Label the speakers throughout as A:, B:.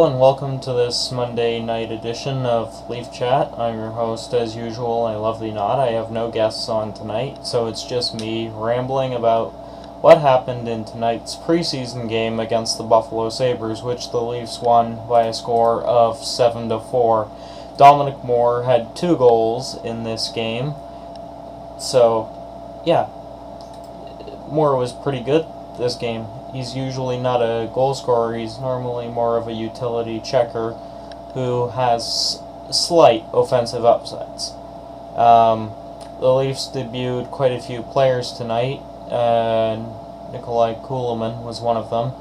A: Hello and welcome to this Monday night edition of LeafChat. I'm your host as usual, I love thee not. I have no guests on tonight, so it's just me rambling about what happened in tonight's preseason game against the Buffalo Sabres, which the Leafs won by a score of 7-4. Dominic Moore had 2 goals in this game, so yeah, Moore was pretty good this game. He's usually not a goal scorer, he's normally more of a utility checker who has slight offensive upsides. The Leafs debuted quite a few players tonight. Nikolai Kulemin was one of them.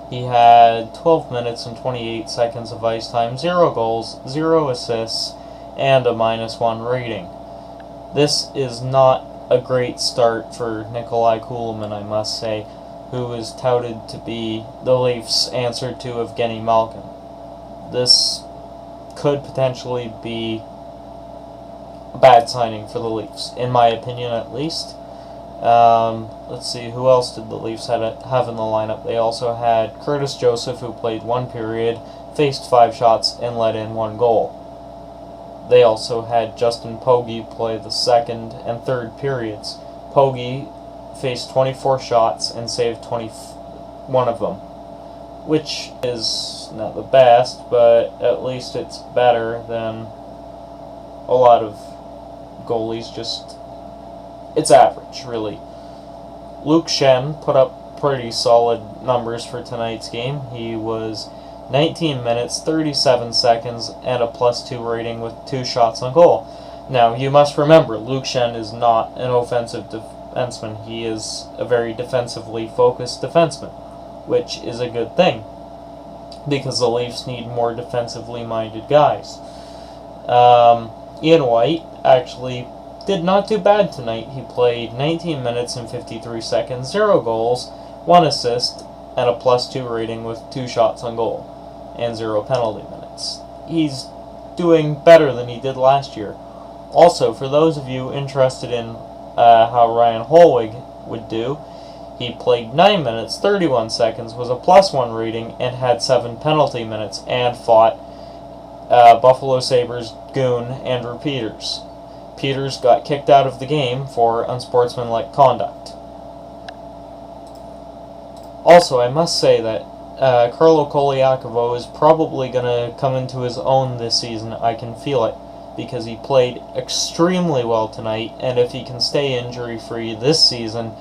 A: He had 12 minutes and 28 seconds of ice time, 0 goals, 0 assists, and a -1 rating. This is not a great start for Nikolai Kulemin, I must say, who is touted to be the Leafs' answer to Evgeny Malkin. This could potentially be a bad signing for the Leafs, in my opinion at least. Let's see, who else did the Leafs have in the lineup? They also had Curtis Joseph, who played 1 period, faced 5 shots, and let in 1 goal. They also had Justin Pogge play the second and third periods. Pogge faced 24 shots and saved 21 of them, which is not the best, but at least it's better than a lot of goalies. It's average, really. Luke Schenn put up pretty solid numbers for tonight's game. He was 19 minutes, 37 seconds, and a +2 rating with 2 shots on goal. Now, you must remember, Luke Schenn is not an offensive defenseman. He is a very defensively focused defenseman, which is a good thing, because the Leafs need more defensively minded guys. Ian White actually did not do bad tonight. He played 19 minutes and 53 seconds, 0 goals, 1 assist, and a +2 rating with 2 shots on goal and 0 penalty minutes. He's doing better than he did last year. Also, for those of you interested in how Ryan Holwig would do, he played 9 minutes, 31 seconds, was a +1 rating, and had 7 penalty minutes, and fought Buffalo Sabres goon Andrew Peters. Peters got kicked out of the game for unsportsmanlike conduct. Also, I must say that Carlo Koliakovo is probably going to come into his own this season. I can feel it, because he played extremely well tonight, and if he can stay injury-free this season,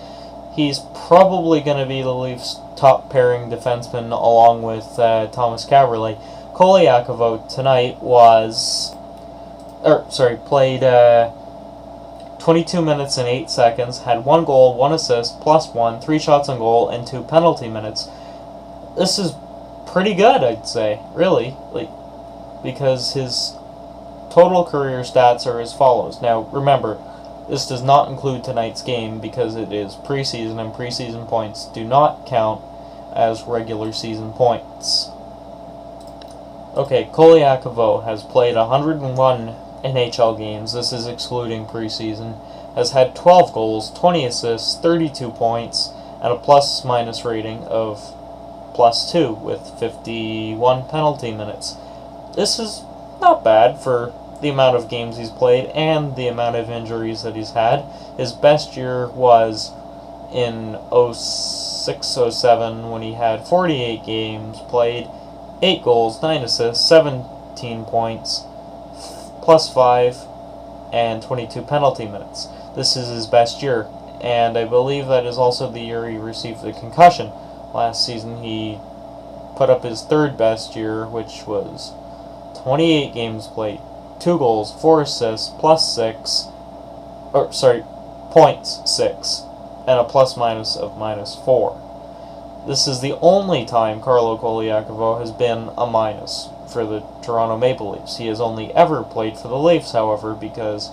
A: he's probably going to be the Leafs' top pairing defenseman along with Thomas Kaberle. Koliakovo tonight played 22 minutes and 8 seconds, had 1 goal, 1 assist, +1, 3 shots on goal, and 2 penalty minutes. This is pretty good, I'd say, really, because his total career stats are as follows. Now, remember, this does not include tonight's game because it is preseason, and preseason points do not count as regular season points. Okay, Koliakovo has played 101 NHL games, this is excluding preseason, has had 12 goals, 20 assists, 32 points, and a plus-minus rating of +2 with 51 penalty minutes. This is not bad for the amount of games he's played and the amount of injuries that he's had. His best year was in 06-07 when he had 48 games played, 8 goals, 9 assists, 17 points, +5, and 22 penalty minutes. This is his best year, and I believe that is also the year he received the concussion. Last season he put up his 3rd best year, which was 28 games played, 2 goals, 4 assists, points 6, and a plus-minus of -4. This is the only time Carlo Koliakovo has been a minus for the Toronto Maple Leafs. He has only ever played for the Leafs, however, because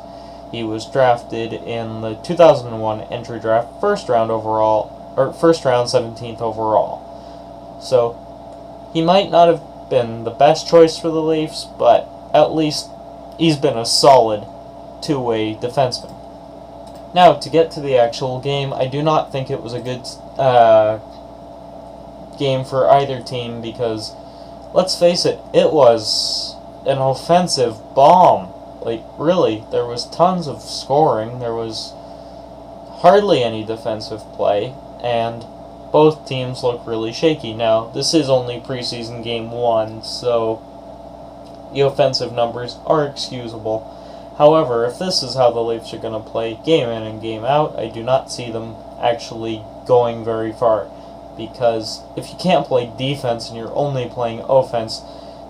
A: he was drafted in the 2001 entry draft, first round 17th overall. So, he might not have been the best choice for the Leafs, but at least he's been a solid two-way defenseman. Now, to get to the actual game, I do not think it was a good game for either team because let's face it, it was an offensive bomb. Like, really, there was tons of scoring, there was hardly any defensive play, and both teams look really shaky. Now, this is only preseason game 1, so the offensive numbers are excusable. However, if this is how the Leafs are going to play game in and game out, I do not see them actually going very far. Because if you can't play defense and you're only playing offense,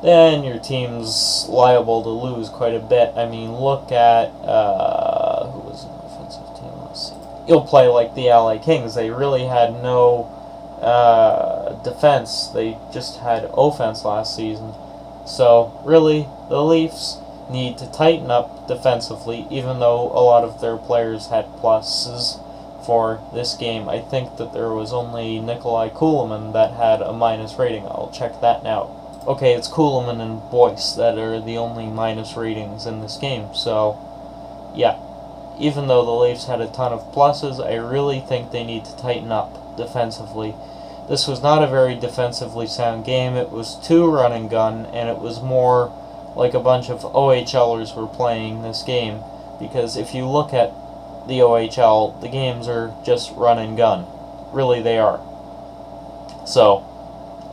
A: then your team's liable to lose quite a bit. I mean, look at, who was an offensive team last season? You'll play like the LA Kings. They really had no defense. They just had offense last season. So, really, the Leafs need to tighten up defensively, even though a lot of their players had pluses for this game. I think that there was only Nikolai Kulemin that had a minus rating. I'll check that now. Okay, it's Kulemin and Boyce that are the only minus ratings in this game. So, yeah. Even though the Leafs had a ton of pluses, I really think they need to tighten up defensively. This was not a very defensively sound game. It was too run and gun, and it was more like a bunch of OHLers were playing this game. Because if you look at the OHL, the games are just run and gun. Really, they are. So,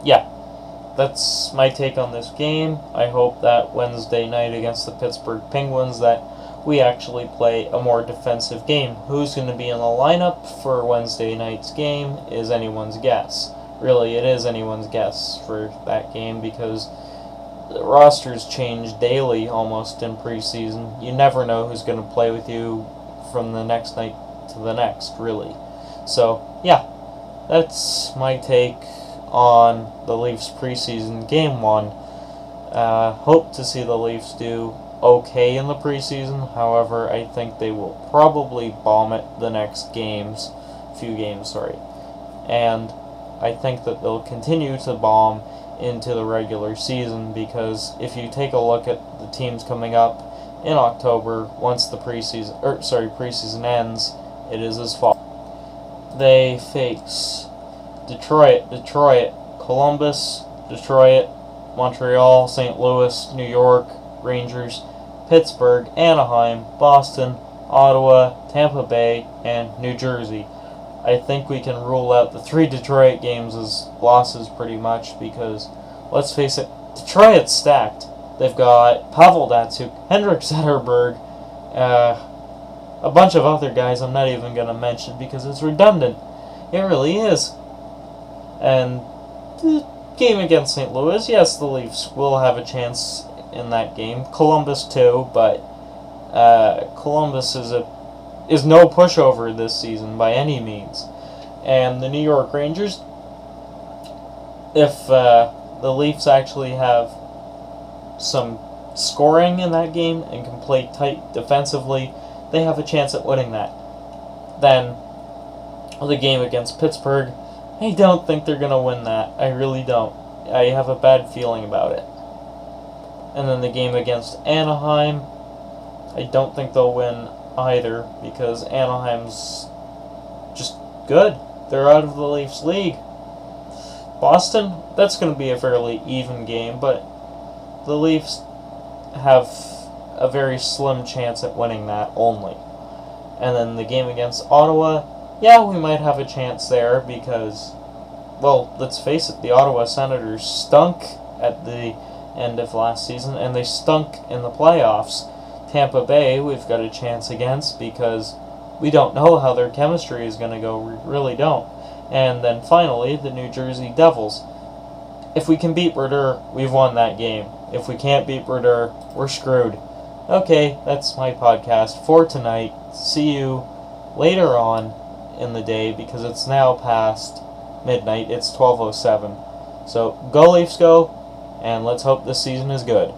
A: yeah. That's my take on this game. I hope that Wednesday night against the Pittsburgh Penguins that we actually play a more defensive game. Who's going to be in the lineup for Wednesday night's game is anyone's guess. Really, it is anyone's guess for that game because the rosters change daily almost in preseason. You never know who's going to play with you from the next night to the next, really. So, yeah, that's my take on the Leafs preseason game 1. Hope to see the Leafs do okay in the preseason. However, I think they will probably bomb it the next few games. And I think that they'll continue to bomb into the regular season because if you take a look at the teams coming up in October, once the preseason ends, it is as follows. They face Detroit, Columbus, Detroit, Montreal, St. Louis, New York, Rangers, Pittsburgh, Anaheim, Boston, Ottawa, Tampa Bay, and New Jersey. I think we can rule out the 3 Detroit games as losses pretty much because, let's face it, Detroit's stacked. They've got Pavel Datsyuk, Henrik Zetterberg, a bunch of other guys I'm not even going to mention because it's redundant. It really is. And the game against St. Louis, yes, the Leafs will have a chance in that game. Columbus too, but Columbus is no pushover this season by any means. And the New York Rangers, if the Leafs actually have some scoring in that game and can play tight defensively, they have a chance at winning that. Then the game against Pittsburgh, I don't think they're going to win that. I really don't. I have a bad feeling about it. And then the game against Anaheim, I don't think they'll win either because Anaheim's just good. They're out of the Leafs league. Boston, that's going to be a fairly even game, but the Leafs have a very slim chance at winning that only. And then the game against Ottawa, yeah, we might have a chance there because, well, let's face it, the Ottawa Senators stunk at the end of last season, and they stunk in the playoffs. Tampa Bay, we've got a chance against because we don't know how their chemistry is going to go. We really don't. And then finally, the New Jersey Devils. If we can beat Brodeur, we've won that game. If we can't beat Brodeur, we're screwed. Okay, that's my podcast for tonight. See you later on in the day because it's now past midnight. It's 12:07. So go Leafs go, and let's hope this season is good.